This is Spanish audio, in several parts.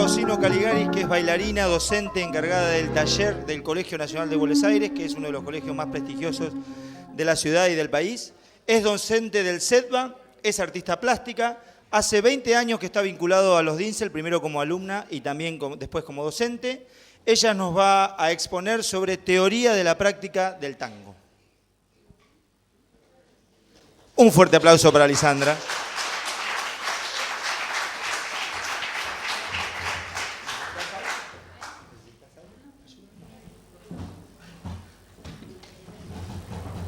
Osino Caligaris, que es bailarina, docente, encargada del taller del Colegio Nacional de Buenos Aires, que es uno de los colegios más prestigiosos de la ciudad y del país. Es docente del CEDBA, es artista plástica. Hace 20 años que está vinculado a los DINSEL, primero como alumna y también después como docente. Ella nos va a exponer sobre teoría de la práctica del tango. Un fuerte aplauso para Lisandra.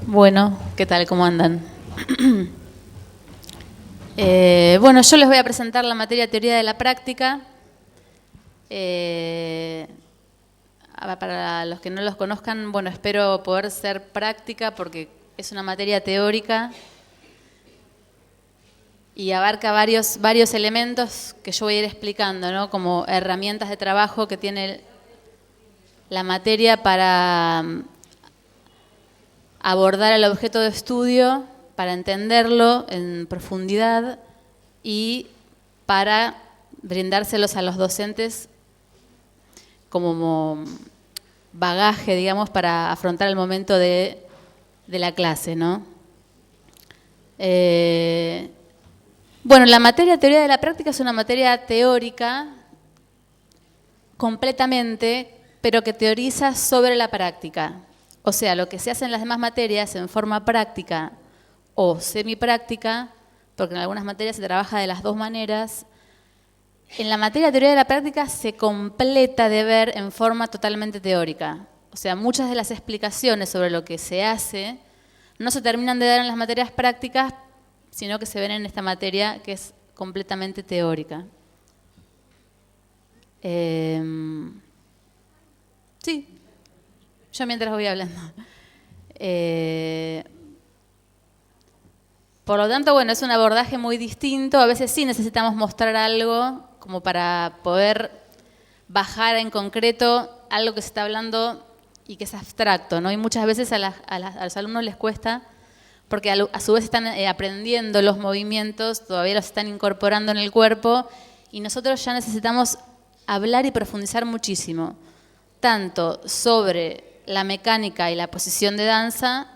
Bueno, ¿qué tal? ¿Cómo andan? Bueno, yo les voy a presentar la materia teoría de la práctica. Para los que no los conozcan, bueno, espero poder ser práctica porque es una materia teórica y abarca varios elementos que yo voy a ir explicando, ¿no? Como herramientas de trabajo que tiene la materia para abordar el objeto de estudio, para entenderlo en profundidad y para brindárselos a los docentes como bagaje, digamos, para afrontar el momento de la clase, ¿no? Bueno, la materia teoría de la práctica es una materia teórica completamente, pero que teoriza sobre la práctica. O sea, lo que se hace en las demás materias en forma práctica o semipráctica, porque en algunas materias se trabaja de las dos maneras, en la materia de teoría de la práctica se completa de ver en forma totalmente teórica. O sea, muchas de las explicaciones sobre lo que se hace no se terminan de dar en las materias prácticas, sino que se ven en esta materia que es completamente teórica. Sí. Yo mientras voy hablando. Por lo tanto, bueno, es un abordaje muy distinto. A veces sí necesitamos mostrar algo como para poder bajar en concreto algo que se está hablando y que es abstracto, ¿no? Y muchas veces a los alumnos les cuesta porque a su vez están aprendiendo los movimientos, todavía los están incorporando en el cuerpo y nosotros ya necesitamos hablar y profundizar muchísimo, tanto sobre la mecánica y la posición de danza,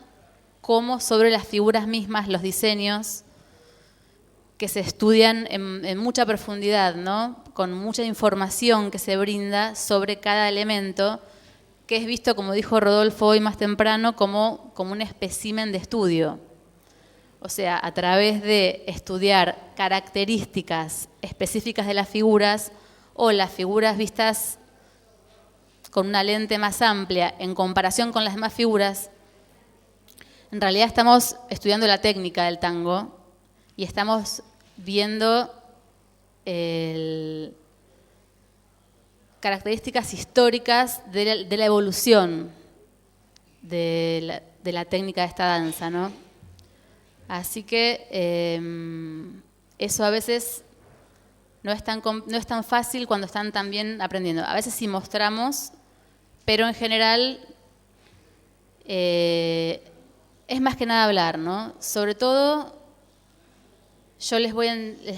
como sobre las figuras mismas, los diseños, que se estudian en mucha profundidad, ¿no? Con mucha información que se brinda sobre cada elemento, que es visto, como dijo Rodolfo hoy más temprano, como un espécimen de estudio. O sea, a través de estudiar características específicas de las figuras o las figuras vistas con una lente más amplia en comparación con las demás figuras, en realidad estamos estudiando la técnica del tango y estamos viendo características históricas de la evolución de la técnica de esta danza, ¿no? Así que eso a veces no es tan fácil cuando están también aprendiendo. A veces sí mostramos, pero en general es más que nada hablar, ¿no? Sobre todo, yo les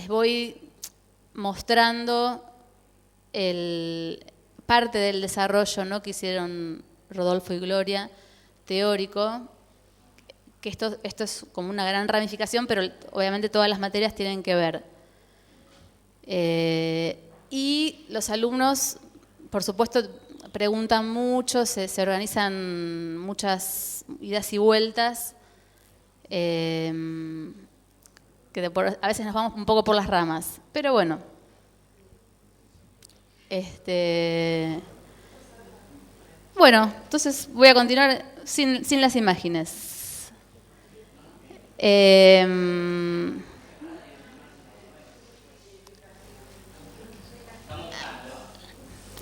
voy mostrando parte del desarrollo, ¿no? que hicieron Rodolfo y Gloria, teórico, que esto es como una gran ramificación, pero obviamente todas las materias tienen que ver. Y los alumnos, por supuesto, preguntan mucho, se organizan muchas idas y vueltas, que a veces nos vamos un poco por las ramas, pero bueno. Bueno, entonces voy a continuar sin las imágenes.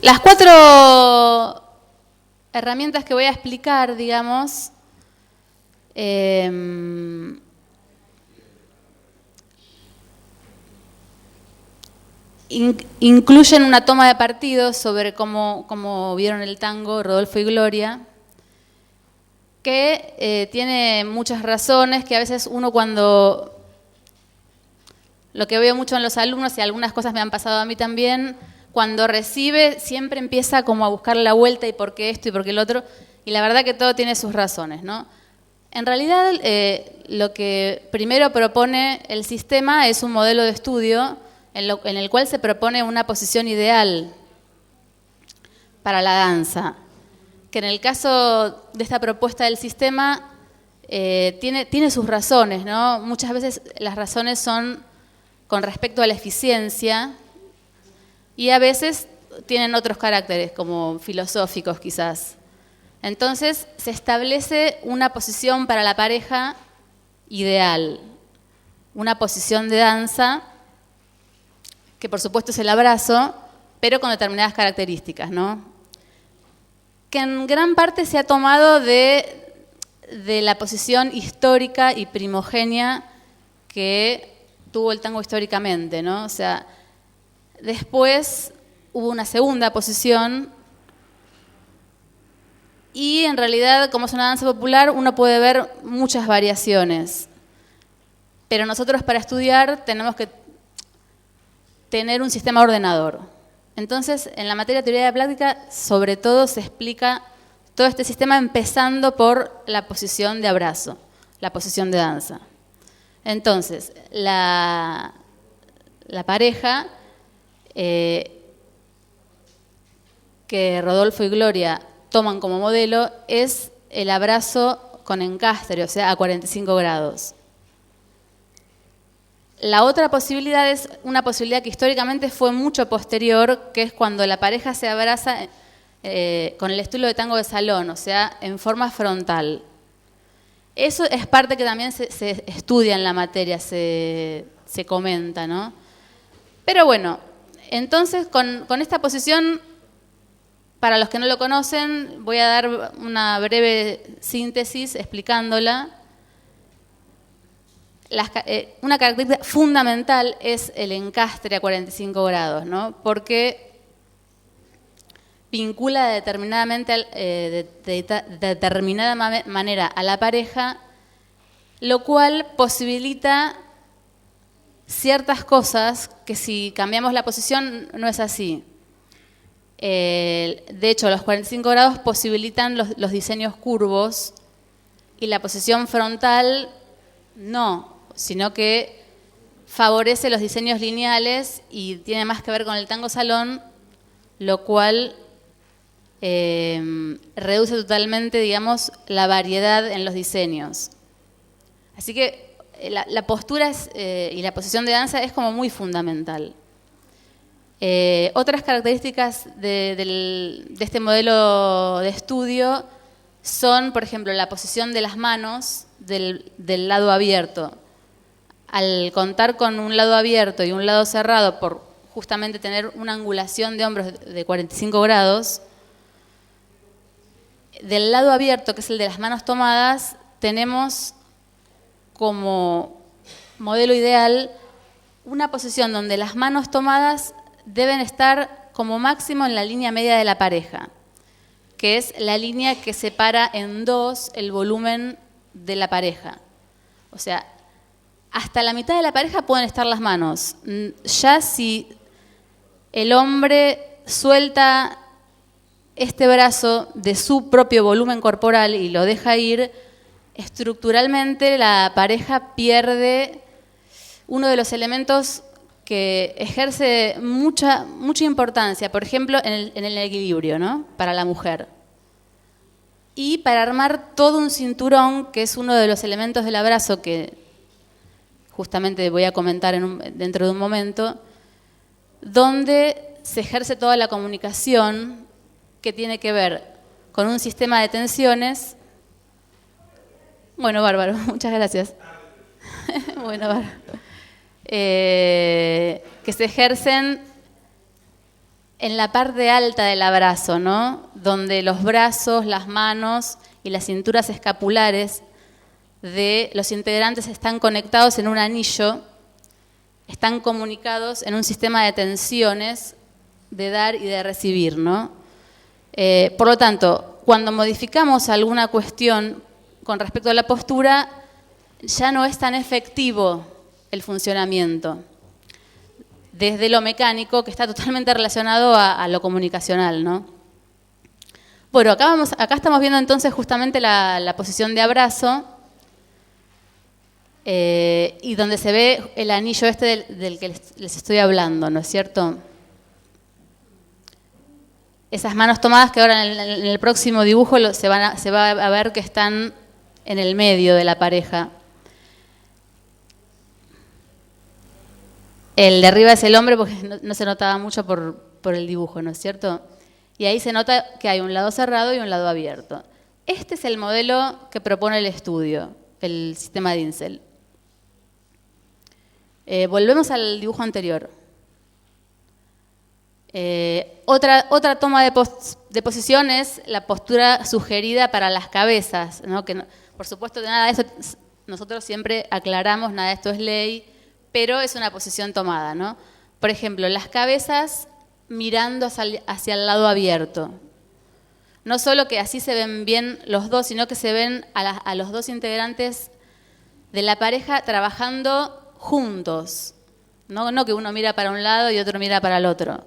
Las 4 herramientas que voy a explicar, digamos, incluyen una toma de partido sobre cómo vieron el tango Rodolfo y Gloria, que tiene muchas razones, que a veces uno cuando, lo que veo mucho en los alumnos, y algunas cosas me han pasado a mí también, cuando recibe siempre empieza como a buscar la vuelta y por qué esto y por qué el otro, y la verdad que todo tiene sus razones, ¿no? En realidad, lo que primero propone el sistema es un modelo de estudio en el cual se propone una posición ideal para la danza, que en el caso de esta propuesta del sistema tiene sus razones, ¿no? Muchas veces las razones son con respecto a la eficiencia y a veces tienen otros caracteres, como filosóficos quizás. Entonces se establece una posición para la pareja ideal, una posición de danza que por supuesto es el abrazo, pero con determinadas características, ¿no? Que en gran parte se ha tomado de la posición histórica y primogénea que tuvo el tango históricamente, ¿no? O sea, después hubo una segunda posición y en realidad, como es una danza popular, uno puede ver muchas variaciones. Pero nosotros para estudiar tenemos que tener un sistema ordenador. Entonces, en la materia de teoría de la práctica, sobre todo se explica todo este sistema empezando por la posición de abrazo, la posición de danza. Entonces, la pareja que Rodolfo y Gloria toman como modelo es el abrazo con encastre, o sea, a 45 grados. La otra posibilidad es una posibilidad que históricamente fue mucho posterior, que es cuando la pareja se abraza con el estilo de tango de salón, o sea, en forma frontal. Eso es parte que también se estudia en la materia, se comenta, ¿no? Pero bueno, entonces con esta posición, para los que no lo conocen, voy a dar una breve síntesis explicándola. Una característica fundamental es el encastre a 45 grados, ¿no? Porque vincula de determinada manera a la pareja, lo cual posibilita ciertas cosas que si cambiamos la posición no es así. De hecho, los 45 grados posibilitan los diseños curvos y la posición frontal no, sino que favorece los diseños lineales y tiene más que ver con el tango salón, lo cual reduce totalmente, digamos, la variedad en los diseños. Así que la postura y la posición de danza es como muy fundamental. Otras características de este modelo de estudio son, por ejemplo, la posición de las manos del lado abierto. Al contar con un lado abierto y un lado cerrado, por justamente tener una angulación de hombros de 45 grados, del lado abierto, que es el de las manos tomadas, tenemos como modelo ideal una posición donde las manos tomadas deben estar como máximo en la línea media de la pareja, que es la línea que separa en dos el volumen de la pareja. O sea, hasta la mitad de la pareja pueden estar las manos. Ya si el hombre suelta este brazo de su propio volumen corporal y lo deja ir, estructuralmente la pareja pierde uno de los elementos que ejerce mucha importancia, por ejemplo, en el equilibrio, ¿no? Para la mujer. Y para armar todo un cinturón, que es uno de los elementos del abrazo que justamente voy a comentar dentro de un momento, donde se ejerce toda la comunicación que tiene que ver con un sistema de tensiones. Bueno, bárbaro, muchas gracias. Bueno, bárbaro. Que se ejercen en la parte alta del abrazo, ¿no? Donde los brazos, las manos y las cinturas escapulares de los integrantes están conectados en un anillo, están comunicados en un sistema de tensiones de dar y de recibir, ¿no? Por lo tanto, cuando modificamos alguna cuestión con respecto a la postura, ya no es tan efectivo el funcionamiento. desde lo mecánico, que está totalmente relacionado a lo comunicacional, ¿no? Bueno, acá estamos viendo entonces justamente la posición de abrazo, y donde se ve el anillo este del que les estoy hablando, ¿no es cierto? Esas manos tomadas que ahora en el próximo dibujo se va a ver que están en el medio de la pareja. El de arriba es el hombre porque no se notaba mucho por el dibujo, ¿no es cierto? Y ahí se nota que hay un lado cerrado y un lado abierto. Este es el modelo que propone el estudio, el sistema de Insel. Volvemos al dibujo anterior. Otra toma de posición es la postura sugerida para las cabezas, ¿no? Que por supuesto, nada de eso nosotros siempre aclaramos, nada de esto es ley, pero es una posición tomada, ¿no? Por ejemplo, las cabezas mirando hacia el lado abierto. No solo que así se ven bien los dos, sino que se ven a los dos integrantes de la pareja trabajando juntos. No que uno mira para un lado y otro mira para el otro,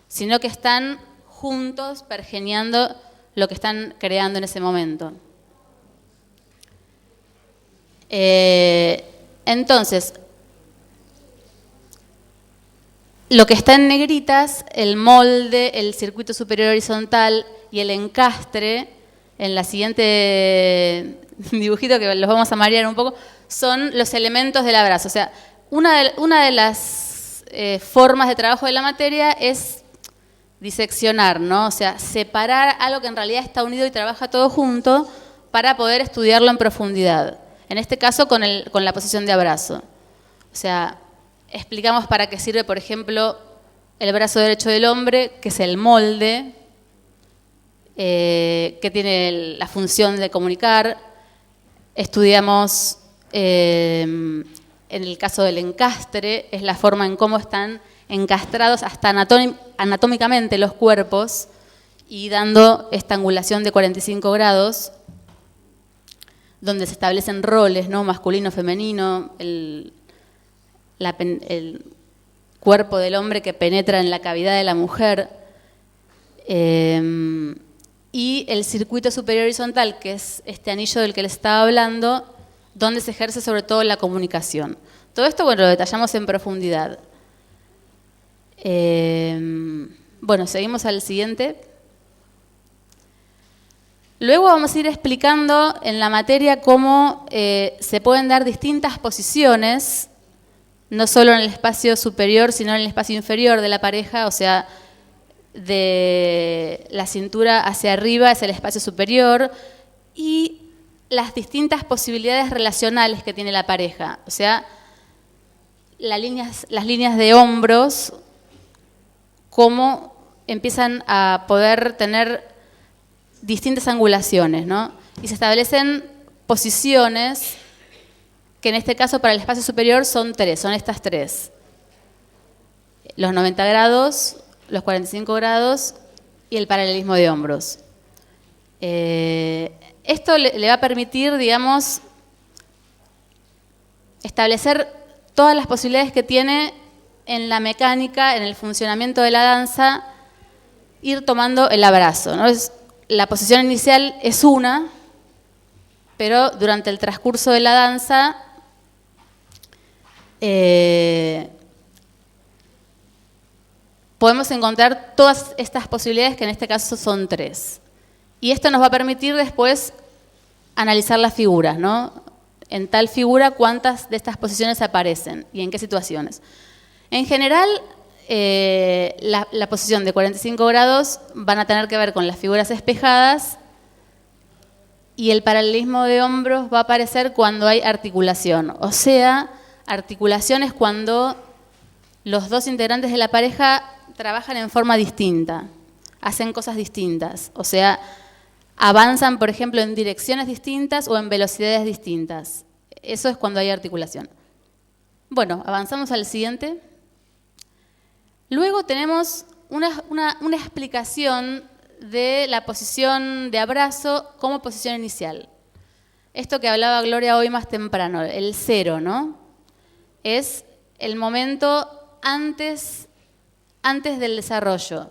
sino que están juntos pergeñando lo que están creando en ese momento. Entonces, lo que está en negritas, el molde, el circuito superior horizontal y el encastre, en la siguiente dibujito que los vamos a marear un poco, son los elementos del abrazo. O sea, una de las formas de trabajo de la materia es diseccionar, ¿no? O sea, separar algo que en realidad está unido y trabaja todo junto para poder estudiarlo en profundidad. En este caso, con la posición de abrazo. O sea, explicamos para qué sirve, por ejemplo, el brazo derecho del hombre, que es el molde, que tiene la función de comunicar. Estudiamos, en el caso del encastre, es la forma en cómo están encastrados hasta anatómicamente los cuerpos y dando esta angulación de 45 grados, donde se establecen roles, ¿no? Masculino, femenino, el cuerpo del hombre que penetra en la cavidad de la mujer, y el circuito superior horizontal, que es este anillo del que les estaba hablando, donde se ejerce sobre todo la comunicación. Todo esto, bueno, lo detallamos en profundidad. Bueno, seguimos al siguiente. Luego vamos a ir explicando en la materia cómo se pueden dar distintas posiciones, no solo en el espacio superior, sino en el espacio inferior de la pareja, o sea, de la cintura hacia arriba es el espacio superior, y las distintas posibilidades relacionales que tiene la pareja, o sea, las líneas de hombros, cómo empiezan a poder tener distintas angulaciones, ¿no? Y se establecen posiciones que en este caso para el espacio superior son estas tres. Los 90 grados, los 45 grados y el paralelismo de hombros. Esto le va a permitir, digamos, establecer todas las posibilidades que tiene en la mecánica, en el funcionamiento de la danza, ir tomando el abrazo, ¿no? La posición inicial es una, pero durante el transcurso de la danza podemos encontrar todas estas posibilidades, que en este caso son tres. Y esto nos va a permitir después analizar las figuras, ¿no? En tal figura, cuántas de estas posiciones aparecen y en qué situaciones. En general, la posición de 45 grados van a tener que ver con las figuras espejadas, y el paralelismo de hombros va a aparecer cuando hay articulación. O sea, articulación es cuando los dos integrantes de la pareja trabajan en forma distinta, hacen cosas distintas. O sea, avanzan, por ejemplo, en direcciones distintas o en velocidades distintas. Eso es cuando hay articulación. Bueno, avanzamos al siguiente. Luego tenemos una explicación de la posición de abrazo como posición inicial. Esto que hablaba Gloria hoy más temprano, el cero, ¿no? Es el momento antes del desarrollo,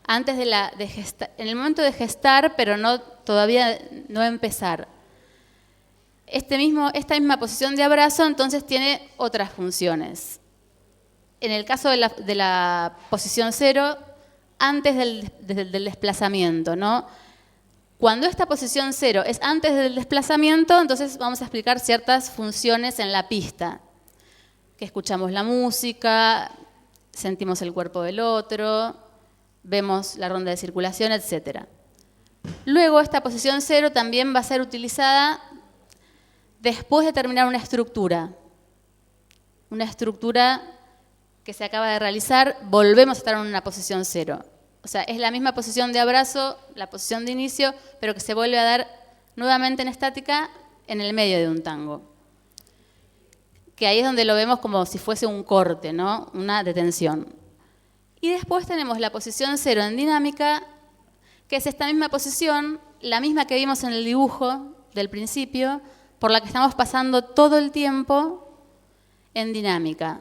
antes en el momento de gestar, pero todavía no empezar. Esta misma posición de abrazo entonces tiene otras funciones. En el caso de la posición 0, antes del desplazamiento, ¿no? Cuando esta posición 0 es antes del desplazamiento, entonces vamos a explicar ciertas funciones en la pista. Que escuchamos la música, sentimos el cuerpo del otro, vemos la ronda de circulación, etc. Luego, esta posición 0 también va a ser utilizada después de terminar una estructura. Una estructura que se acaba de realizar, volvemos a estar en una posición 0. O sea, es la misma posición de abrazo, la posición de inicio, pero que se vuelve a dar nuevamente en estática en el medio de un tango. Que ahí es donde lo vemos como si fuese un corte, ¿no? Una detención. Y después tenemos la posición 0 en dinámica, que es esta misma posición, la misma que vimos en el dibujo del principio, por la que estamos pasando todo el tiempo en dinámica,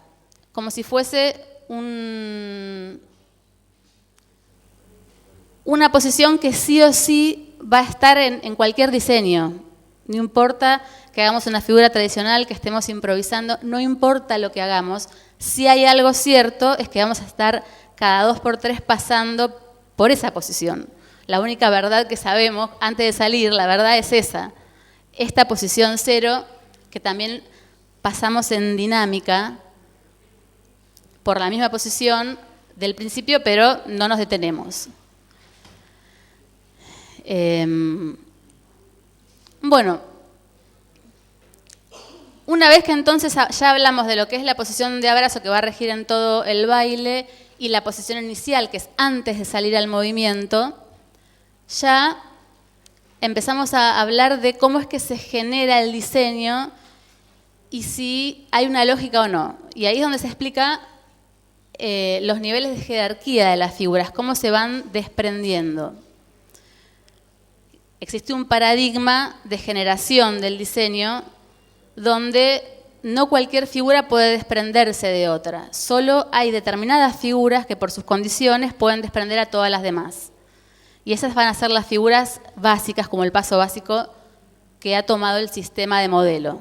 como si fuese una posición que sí o sí va a estar en cualquier diseño. No importa que hagamos una figura tradicional, que estemos improvisando, no importa lo que hagamos. Si hay algo cierto es que vamos a estar cada 2 por 3 pasando por esa posición. La única verdad que sabemos antes de salir, la verdad es esa. Esta posición 0, que también pasamos en dinámica por la misma posición del principio, pero no nos detenemos. Bueno, una vez que entonces ya hablamos de lo que es la posición de abrazo que va a regir en todo el baile y la posición inicial, que es antes de salir al movimiento, ya empezamos a hablar de cómo es que se genera el diseño y si hay una lógica o no. Y ahí es donde se explica los niveles de jerarquía de las figuras, cómo se van desprendiendo. Existe un paradigma de generación del diseño donde no cualquier figura puede desprenderse de otra. Solo hay determinadas figuras que por sus condiciones pueden desprender a todas las demás. Y esas van a ser las figuras básicas, como el paso básico que ha tomado el sistema de modelo.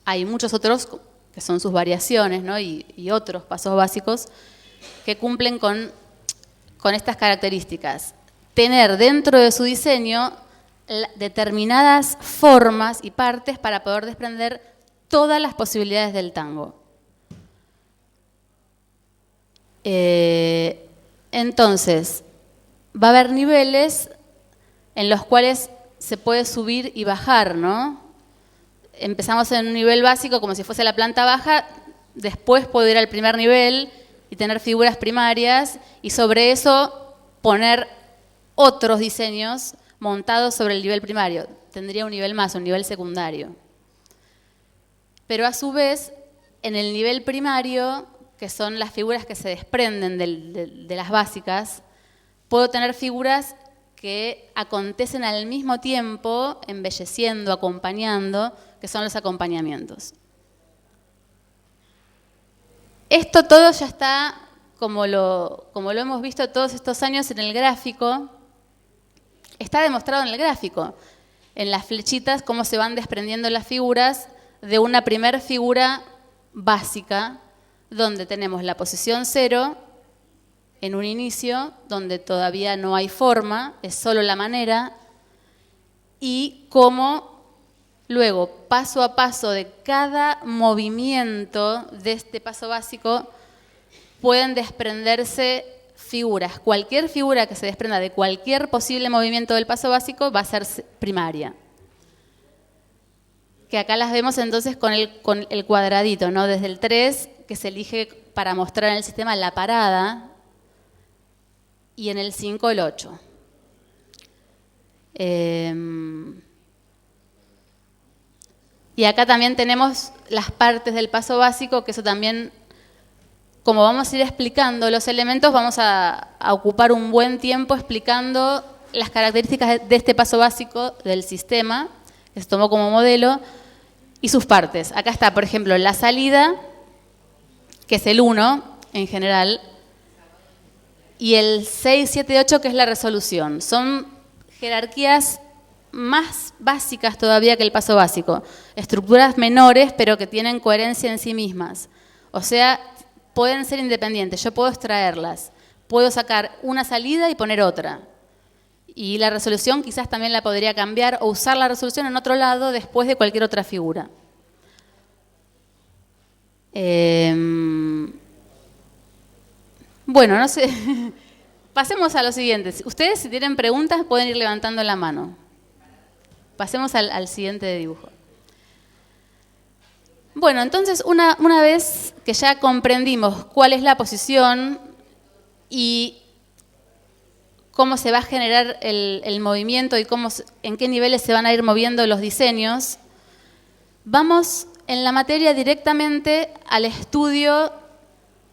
Hay muchos otros que son sus variaciones, ¿no? y otros pasos básicos que cumplen con estas características. Tener dentro de su diseño determinadas formas y partes para poder desprender todas las posibilidades del tango. Entonces, va a haber niveles en los cuales se puede subir y bajar, ¿no? Empezamos en un nivel básico como si fuese la planta baja, después puedo ir al primer nivel y tener figuras primarias y sobre eso poner otros diseños montados sobre el nivel primario. Tendría un nivel más, un nivel secundario. Pero a su vez, en el nivel primario, que son las figuras que se desprenden de las básicas, puedo tener figuras que acontecen al mismo tiempo, embelleciendo, acompañando, que son los acompañamientos. Esto todo ya está, como lo hemos visto todos estos años en el gráfico, está demostrado en el gráfico, en las flechitas, cómo se van desprendiendo las figuras de una primer figura básica, donde tenemos la posición 0, en un inicio, donde todavía no hay forma, es solo la manera, y cómo luego, paso a paso de cada movimiento de este paso básico, pueden desprenderse figuras. Cualquier figura que se desprenda de cualquier posible movimiento del paso básico va a ser primaria. Que acá las vemos entonces con el cuadradito, ¿no? Desde el 3, que se elige para mostrar en el sistema la parada, y en el 5 el 8. Y acá también tenemos las partes del paso básico, que eso también, como vamos a ir explicando los elementos, vamos a ocupar un buen tiempo explicando las características de este paso básico del sistema, que se tomó como modelo, y sus partes. Acá está, por ejemplo, la salida, que es el 1 en general, y el 6, 7, 8, que es la resolución. Son jerarquías más básicas todavía que el paso básico. Estructuras menores, pero que tienen coherencia en sí mismas. O sea, pueden ser independientes, yo puedo extraerlas. Puedo sacar una salida y poner otra. Y la resolución quizás también la podría cambiar o usar la resolución en otro lado después de cualquier otra figura. Bueno, no sé. Pasemos a lo siguiente. Ustedes, si tienen preguntas, pueden ir levantando la mano. Pasemos al siguiente dibujo. Bueno, entonces, una vez que ya comprendimos cuál es la posición y cómo se va a generar el movimiento y en qué niveles se van a ir moviendo los diseños, vamos en la materia directamente al estudio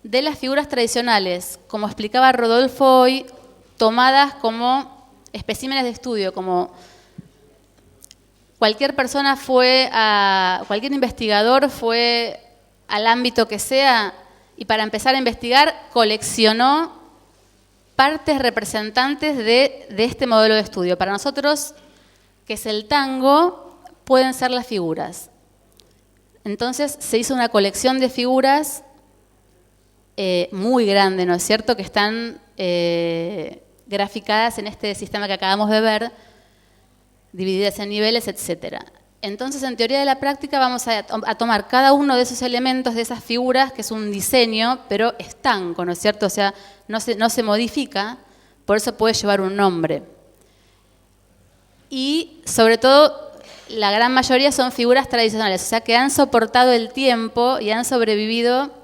de las figuras tradicionales, como explicaba Rodolfo hoy, tomadas como especímenes de estudio, como cualquier persona cualquier investigador fue al ámbito que sea y para empezar a investigar coleccionó partes representantes de este modelo de estudio. Para nosotros, que es el tango, pueden ser las figuras. Entonces se hizo una colección de figuras muy grande, ¿no es cierto?, que están graficadas en este sistema que acabamos de ver, divididas en niveles, etc. Entonces, en teoría de la práctica, vamos a tomar cada uno de esos elementos, de esas figuras, que es un diseño, pero estanco, ¿no es cierto? O sea, no se modifica, por eso puede llevar un nombre. Y, sobre todo, la gran mayoría son figuras tradicionales, o sea, que han soportado el tiempo y han sobrevivido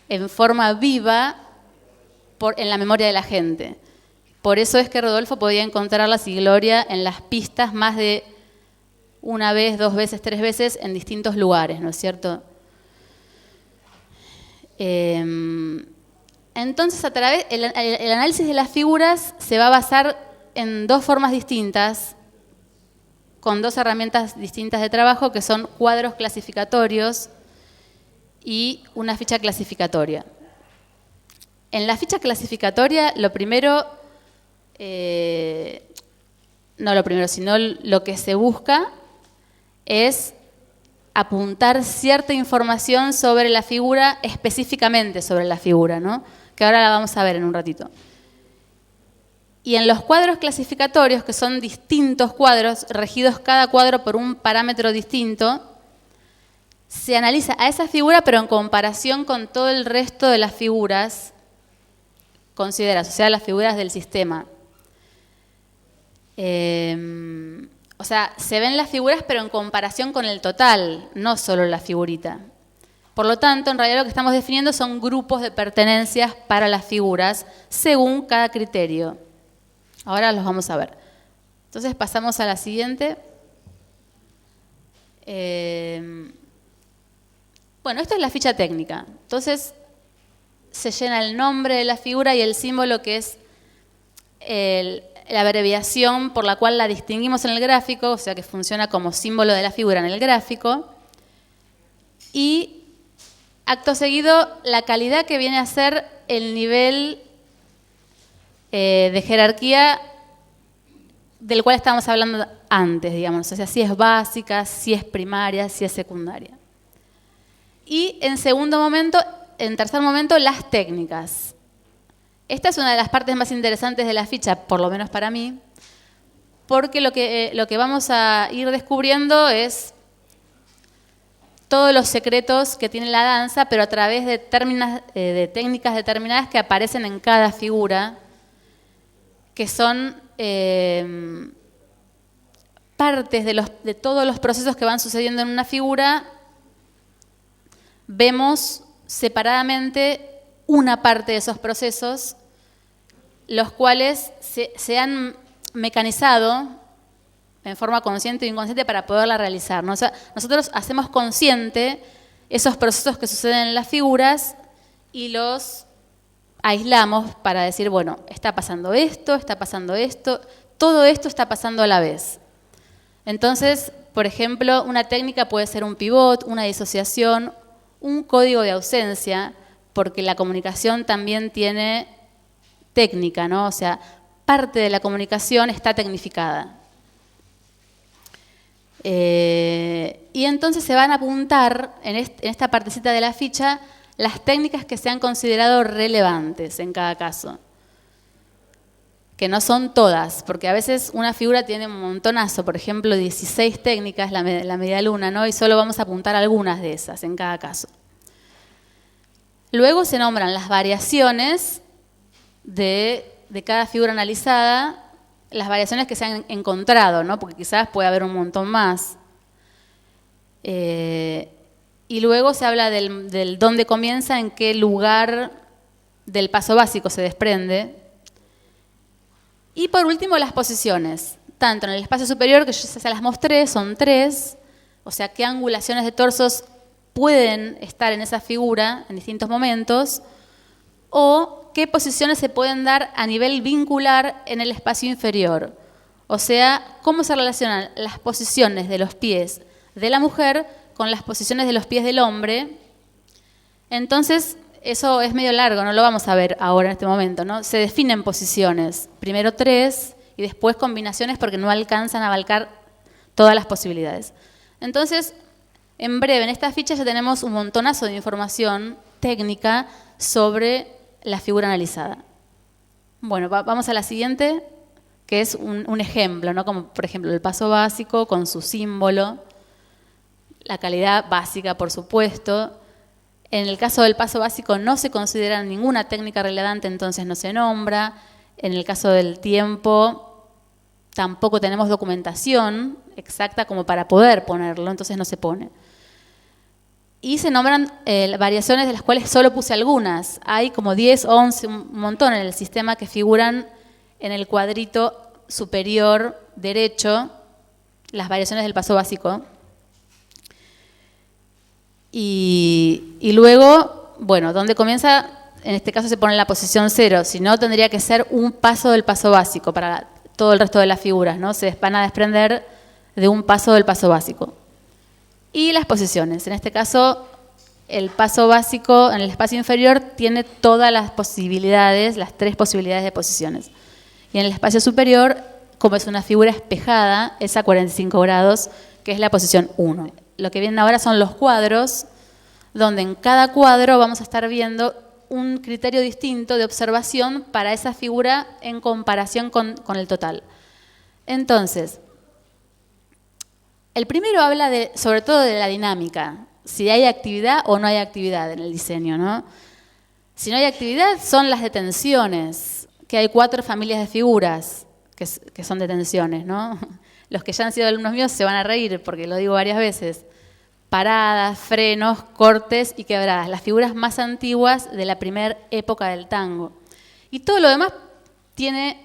en forma viva en la memoria de la gente. Por eso es que Rodolfo podía encontrarlas y Gloria en las pistas más de una vez, 2 veces, 3 veces en distintos lugares, ¿no es cierto? Entonces, el análisis de las figuras se va a basar en 2 formas distintas, con 2 herramientas distintas de trabajo, que son cuadros clasificatorios y una ficha clasificatoria. En la ficha clasificatoria, lo que se busca es apuntar cierta información sobre la figura, específicamente sobre la figura, ¿no?, que ahora la vamos a ver en un ratito. Y en los cuadros clasificatorios, que son distintos cuadros, regidos cada cuadro por un parámetro distinto, se analiza a esa figura, pero en comparación con todo el resto de las figuras consideradas, o sea, las figuras del sistema. O sea, se ven las figuras, pero en comparación con el total, no solo la figurita. Por lo tanto, en realidad lo que estamos definiendo son grupos de pertenencias para las figuras, según cada criterio. Ahora los vamos a ver. Entonces pasamos a la siguiente. Bueno, esto es la ficha técnica. Entonces se llena el nombre de la figura y el símbolo, que es la abreviación por la cual la distinguimos en el gráfico, o sea que funciona como símbolo de la figura en el gráfico. Y acto seguido, la calidad, que viene a ser el nivel de jerarquía del cual estábamos hablando antes, digamos. O sea, si es básica, si es primaria, si es secundaria. Y en tercer momento, las técnicas. Esta es una de las partes más interesantes de la ficha, por lo menos para mí, porque lo que vamos a ir descubriendo es todos los secretos que tiene la danza, pero a través de técnicas determinadas que aparecen en cada figura, que son partes de todos los procesos que van sucediendo en una figura. Vemos separadamente una parte de esos procesos, los cuales se han mecanizado en forma consciente o inconsciente para poderla realizar, ¿no? O sea, nosotros hacemos consciente esos procesos que suceden en las figuras y los aislamos para decir, bueno, está pasando esto, todo esto está pasando a la vez. Entonces, por ejemplo, una técnica puede ser un pivot, una disociación, un código de ausencia, porque la comunicación también tiene técnica, ¿no? O sea, parte de la comunicación está tecnificada. Y entonces se van a apuntar en esta partecita de la ficha las técnicas que se han considerado relevantes en cada caso. Que no son todas, porque a veces una figura tiene un montonazo, por ejemplo, 16 técnicas, la media luna, ¿no? Y solo vamos a apuntar algunas de esas en cada caso. Luego se nombran las variaciones de cada figura analizada, las variaciones que se han encontrado, ¿no? Porque quizás puede haber un montón más. Y luego se habla del dónde comienza, en qué lugar del paso básico se desprende. Y por último, las posiciones, tanto en el espacio superior, que yo ya se las mostré, son 3, o sea, qué angulaciones de torsos pueden estar en esa figura en distintos momentos, o qué posiciones se pueden dar a nivel vincular en el espacio inferior. O sea, cómo se relacionan las posiciones de los pies de la mujer con las posiciones de los pies del hombre. Entonces, eso es medio largo, no lo vamos a ver ahora en este momento, ¿no? Se definen posiciones, primero 3 y después combinaciones porque no alcanzan a abarcar todas las posibilidades. Entonces, en breve, en esta ficha ya tenemos un montonazo de información técnica sobre la figura analizada. Bueno, vamos a la siguiente, que es un ejemplo, ¿no? Como por ejemplo el paso básico con su símbolo, la calidad básica, por supuesto. En el caso del paso básico no se considera ninguna técnica relevante, entonces no se nombra. En el caso del tiempo tampoco tenemos documentación exacta como para poder ponerlo, entonces no se pone. Y se nombran variaciones de las cuales solo puse algunas. Hay como 10 o 11, un montón en el sistema que figuran en el cuadrito superior derecho, las variaciones del paso básico. Y luego, bueno, donde comienza, en este caso se pone en la posición 0, si no tendría que ser un paso del paso básico para todo el resto de las figuras, ¿no? Se van a desprender de un paso del paso básico. Y las posiciones, en este caso el paso básico en el espacio inferior tiene todas las posibilidades, las 3 posibilidades de posiciones. Y en el espacio superior, como es una figura espejada, es a 45 grados, que es la posición 1. Lo que vienen ahora son los cuadros, donde en cada cuadro vamos a estar viendo un criterio distinto de observación para esa figura en comparación con el total. Entonces, el primero habla sobre todo de la dinámica, si hay actividad o no hay actividad en el diseño, ¿no? Si no hay actividad, son las detenciones, que hay 4 familias de figuras que son detenciones, ¿no? Los que ya han sido alumnos míos se van a reír porque lo digo varias veces. Paradas, frenos, cortes y quebradas, las figuras más antiguas de la primera época del tango. Y todo lo demás tiene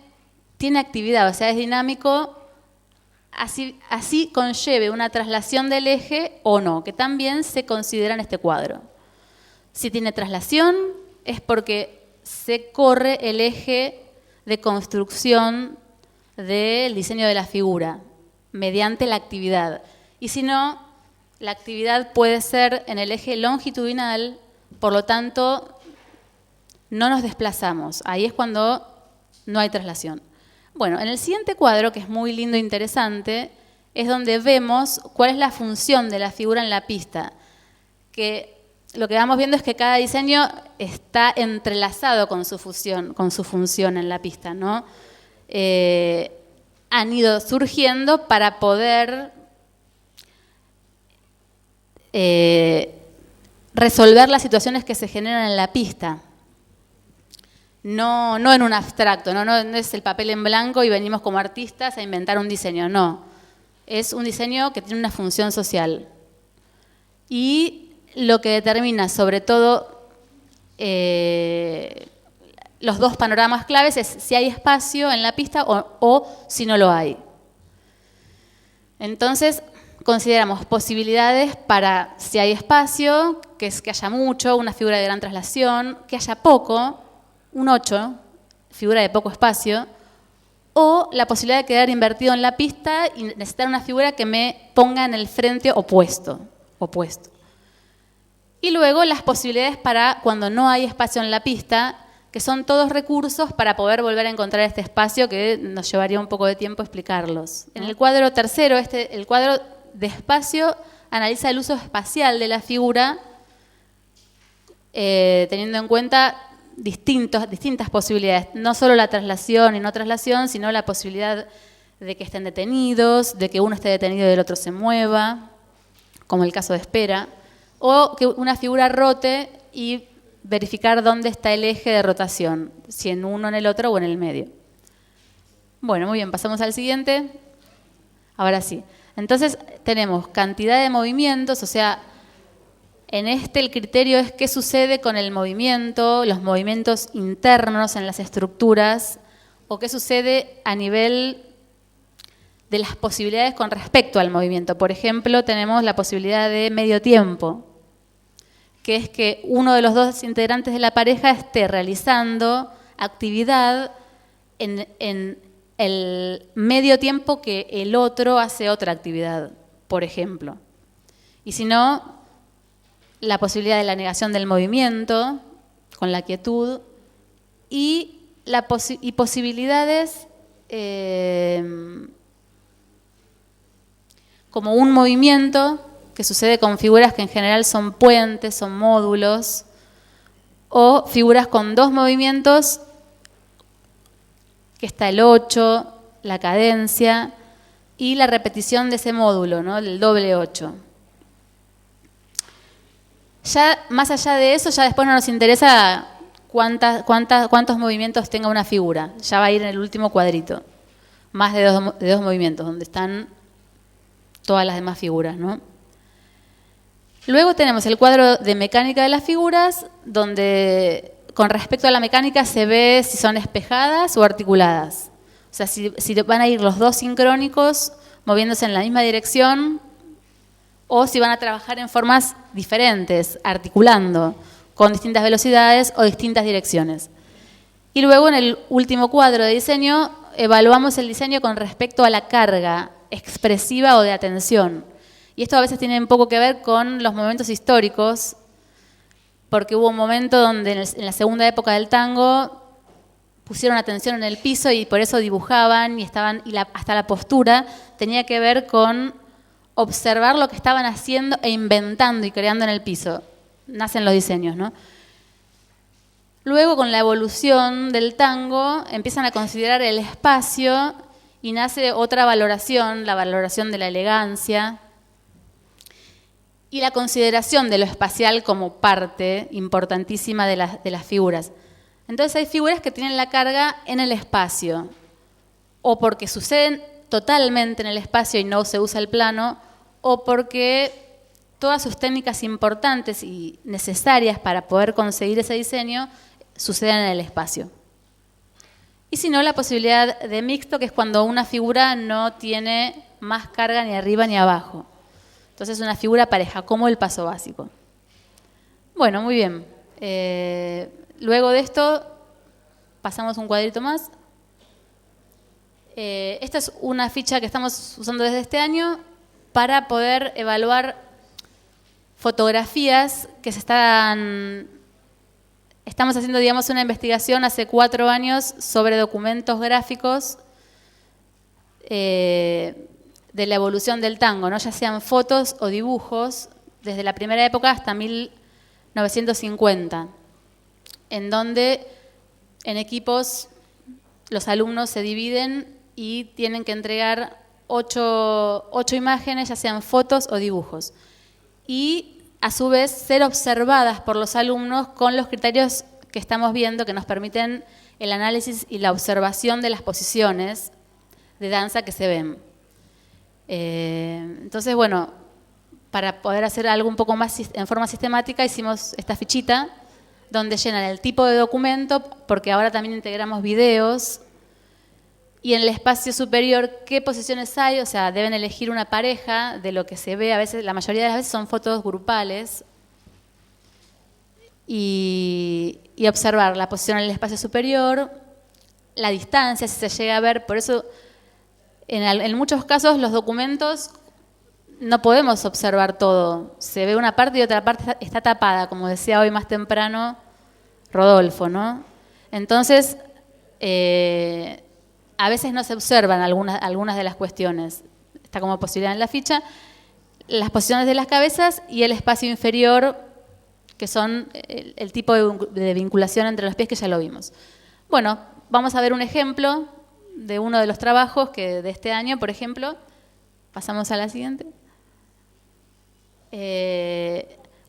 actividad, o sea, es dinámico, así conlleve una traslación del eje o no, que también se considera en este cuadro. Si tiene traslación es porque se corre el eje de construcción del diseño de la figura mediante la actividad. Y si no, la actividad puede ser en el eje longitudinal, por lo tanto, no nos desplazamos. Ahí es cuando no hay traslación. Bueno, en el siguiente cuadro, que es muy lindo e interesante, es donde vemos cuál es la función de la figura en la pista. Que lo que vamos viendo es que cada diseño está entrelazado con su función en la pista, ¿no? Han ido surgiendo para poder resolver las situaciones que se generan en la pista. No en un abstracto, no es el papel en blanco y venimos como artistas a inventar un diseño, no. Es un diseño que tiene una función social. Y lo que determina sobre todo los 2 panoramas claves es si hay espacio en la pista o si no lo hay. Entonces, consideramos posibilidades para si hay espacio, que es que haya mucho, una figura de gran traslación, que haya poco, un 8, figura de poco espacio, o la posibilidad de quedar invertido en la pista y necesitar una figura que me ponga en el frente opuesto. Y luego las posibilidades para cuando no hay espacio en la pista, que son todos recursos para poder volver a encontrar este espacio que nos llevaría un poco de tiempo explicarlos. En el cuadro tercero, el cuadro de espacio analiza el uso espacial de la figura, teniendo en cuenta distintas posibilidades, no solo la traslación y no traslación, sino la posibilidad de que estén detenidos, de que uno esté detenido y el otro se mueva, como el caso de espera, o que una figura rote y verificar dónde está el eje de rotación, si en uno, en el otro o en el medio. Bueno, muy bien, pasamos al siguiente. Ahora sí. Entonces tenemos cantidad de movimientos, o sea, en este el criterio es qué sucede con el movimiento, los movimientos internos en las estructuras, o qué sucede a nivel de las posibilidades con respecto al movimiento. Por ejemplo, tenemos la posibilidad de medio tiempo, que es que uno de los dos integrantes de la pareja esté realizando actividad en el medio tiempo que el otro hace otra actividad, por ejemplo. Y si no, la posibilidad de la negación del movimiento con la quietud y posibilidades como un movimiento que sucede con figuras que en general son puentes, son módulos, o figuras con dos movimientos, que está el 8, la cadencia y la repetición de ese módulo, ¿no? El doble 8. Ya más allá de eso, ya después no nos interesa cuántos movimientos tenga una figura. Ya va a ir en el último cuadrito. Más de dos movimientos, donde están todas las demás figuras, ¿no? Luego tenemos el cuadro de mecánica de las figuras, donde con respecto a la mecánica se ve si son espejadas o articuladas. O sea, si van a ir los dos sincrónicos moviéndose en la misma dirección o si van a trabajar en formas diferentes, articulando con distintas velocidades o distintas direcciones. Y luego en el último cuadro de diseño evaluamos el diseño con respecto a la carga expresiva o de atención. Y esto a veces tiene un poco que ver con los momentos históricos, porque hubo un momento donde en la segunda época del tango pusieron atención en el piso y por eso dibujaban y hasta la postura tenía que ver con observar lo que estaban haciendo e inventando y creando en el piso. Nacen los diseños, ¿no? Luego, con la evolución del tango, empiezan a considerar el espacio y nace otra valoración, la valoración de la elegancia y la consideración de lo espacial como parte importantísima de las figuras. Entonces hay figuras que tienen la carga en el espacio, o porque suceden totalmente en el espacio y no se usa el plano, o porque todas sus técnicas importantes y necesarias para poder conseguir ese diseño suceden en el espacio. Y si no, la posibilidad de mixto, que es cuando una figura no tiene más carga ni arriba ni abajo. Entonces una figura pareja, como el paso básico. Bueno, muy bien. Luego de esto, pasamos un cuadrito más. Esta es una ficha que estamos usando desde este año para poder evaluar fotografías que estamos haciendo, digamos, una investigación hace 4 años sobre documentos gráficos de la evolución del tango, ¿no? Ya sean fotos o dibujos, desde la primera época hasta 1950, en donde en equipos los alumnos se dividen y tienen que entregar 8 imágenes, ya sean fotos o dibujos. Y a su vez ser observadas por los alumnos con los criterios que estamos viendo que nos permiten el análisis y la observación de las posiciones de danza que se ven. Entonces, bueno, para poder hacer algo un poco más en forma sistemática hicimos esta fichita donde llenan el tipo de documento, porque ahora también integramos videos, y en el espacio superior qué posiciones hay, o sea, deben elegir una pareja de lo que se ve, a veces, la mayoría de las veces son fotos grupales, y observar la posición en el espacio superior, la distancia, si se llega a ver. Por eso en muchos casos los documentos no podemos observar todo. Se ve una parte y otra parte está tapada, como decía hoy más temprano Rodolfo, ¿no? Entonces, a veces no se observan algunas de las cuestiones. Está como posibilidad en la ficha. Las posiciones de las cabezas y el espacio inferior, que son el tipo de vinculación entre los pies que ya lo vimos. Bueno, vamos a ver un ejemplo de uno de los trabajos de este año, por ejemplo. Pasamos a la siguiente.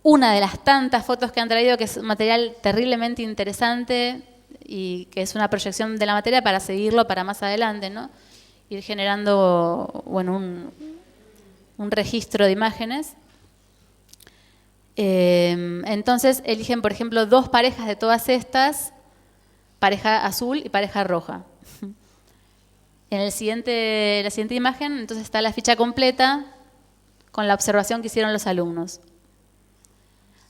Una de las tantas fotos que han traído, que es un material terriblemente interesante y que es una proyección de la materia para seguirlo para más adelante, ¿no? Ir generando, bueno, un registro de imágenes. Entonces eligen, por ejemplo, 2 parejas de todas estas, pareja azul y pareja roja. En la siguiente imagen, entonces está la ficha completa con la observación que hicieron los alumnos.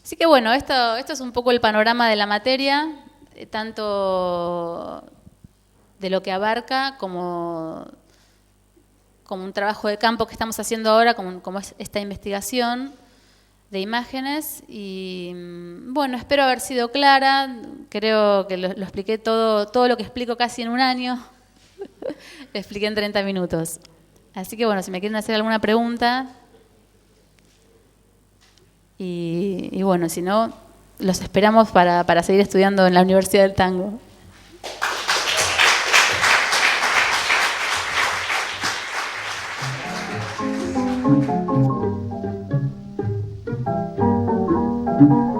Así que bueno, esto es un poco el panorama de la materia, tanto de lo que abarca como un trabajo de campo que estamos haciendo ahora, como es esta investigación de imágenes. Y bueno, espero haber sido clara. Creo que lo expliqué todo lo que explico casi en un año. Lo expliqué en 30 minutos. Así que bueno, si me quieren hacer alguna pregunta. Y bueno, si no, los esperamos para seguir estudiando en la Universidad del Tango. Thank you.